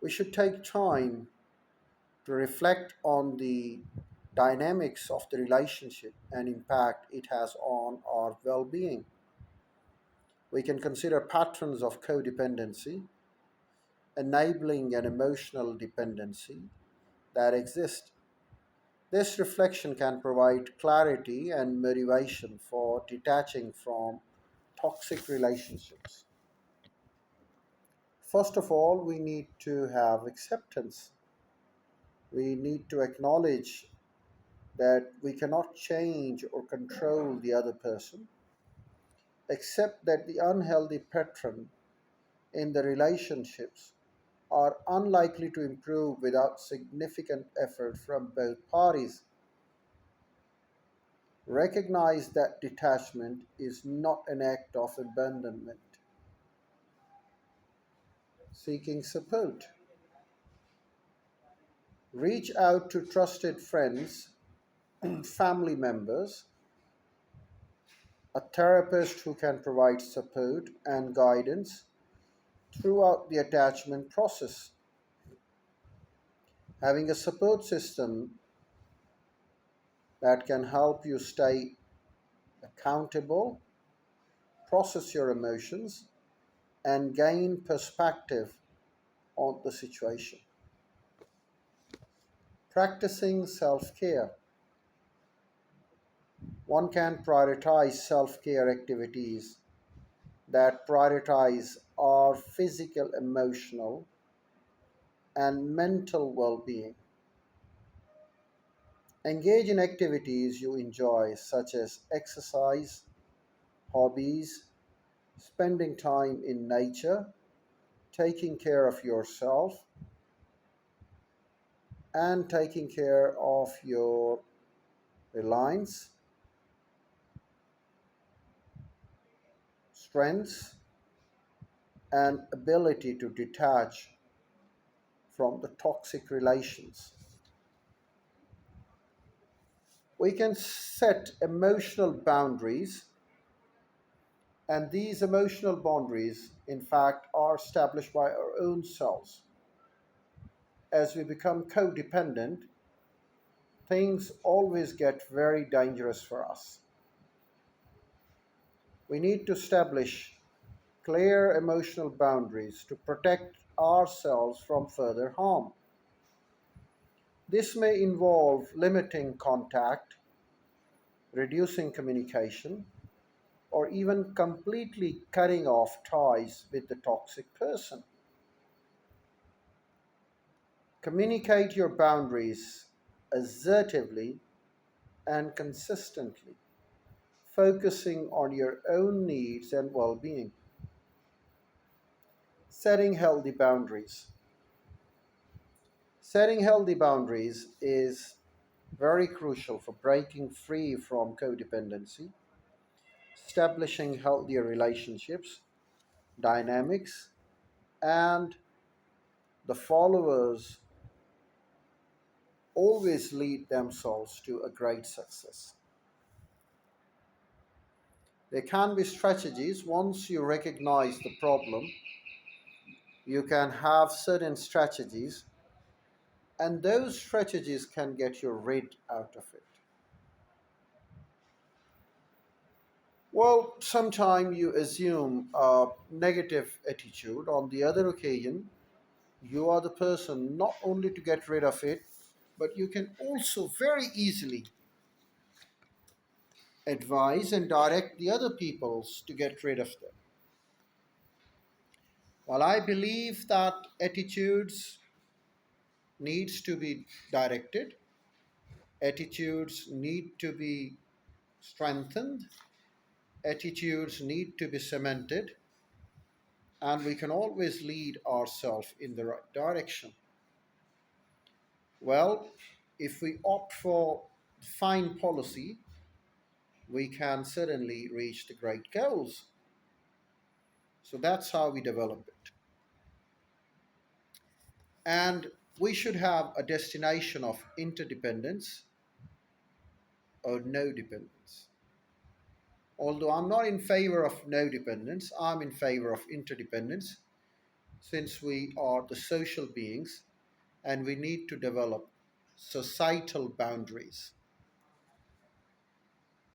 We should take time to reflect on the dynamics of the relationship and impact it has on our well being. We can consider patterns of codependency, enabling an emotional dependency that exist. This reflection can provide clarity and motivation for detaching from toxic relationships. First of all, we need to have acceptance. We need to acknowledge that we cannot change or control the other person, except that the unhealthy pattern in the relationships are unlikely to improve without significant effort from both parties. Recognize that detachment is not an act of abandonment. Seeking support. Reach out to trusted friends, family members, a therapist who can provide support and guidance throughout the attachment process. Having a support system that can help you stay accountable, process your emotions, and gain perspective on the situation. Practicing self care. One can prioritize self care activities that prioritize our physical, emotional, and mental well being. Engage in activities you enjoy, such as exercise, hobbies, spending time in nature, taking care of yourself, and taking care of your reliance, strengths, and ability to detach from the toxic relations. We can set emotional boundaries, and these emotional boundaries, in fact, are established by our own selves. As we become codependent, things always get very dangerous for us. We need to establish clear emotional boundaries to protect ourselves from further harm. This may involve limiting contact, reducing communication, or even completely cutting off ties with the toxic person. Communicate your boundaries assertively and consistently, focusing on your own needs and well being. Setting healthy boundaries. Setting healthy boundaries is very crucial for breaking free from codependency, establishing healthier relationships, dynamics, and the followers always lead themselves to a great success. There can be strategies once you recognize the problem, you can have certain strategies, and those strategies can get you rid out of it. Well, sometimes you assume a negative attitude. On the other occasion, you are the person not only to get rid of it, but you can also very easily advise and direct the other peoples to get rid of them. While I believe that attitudes needs to be directed, attitudes need to be strengthened, attitudes need to be cemented, and we can always lead ourselves in the right direction. Well, if we opt for fine policy, we can certainly reach the great goals. So that's how we develop it. And we should have a destination of interdependence or no dependence. Although I'm not in favor of no dependence, I'm in favor of interdependence since we are the social beings and we need to develop societal boundaries.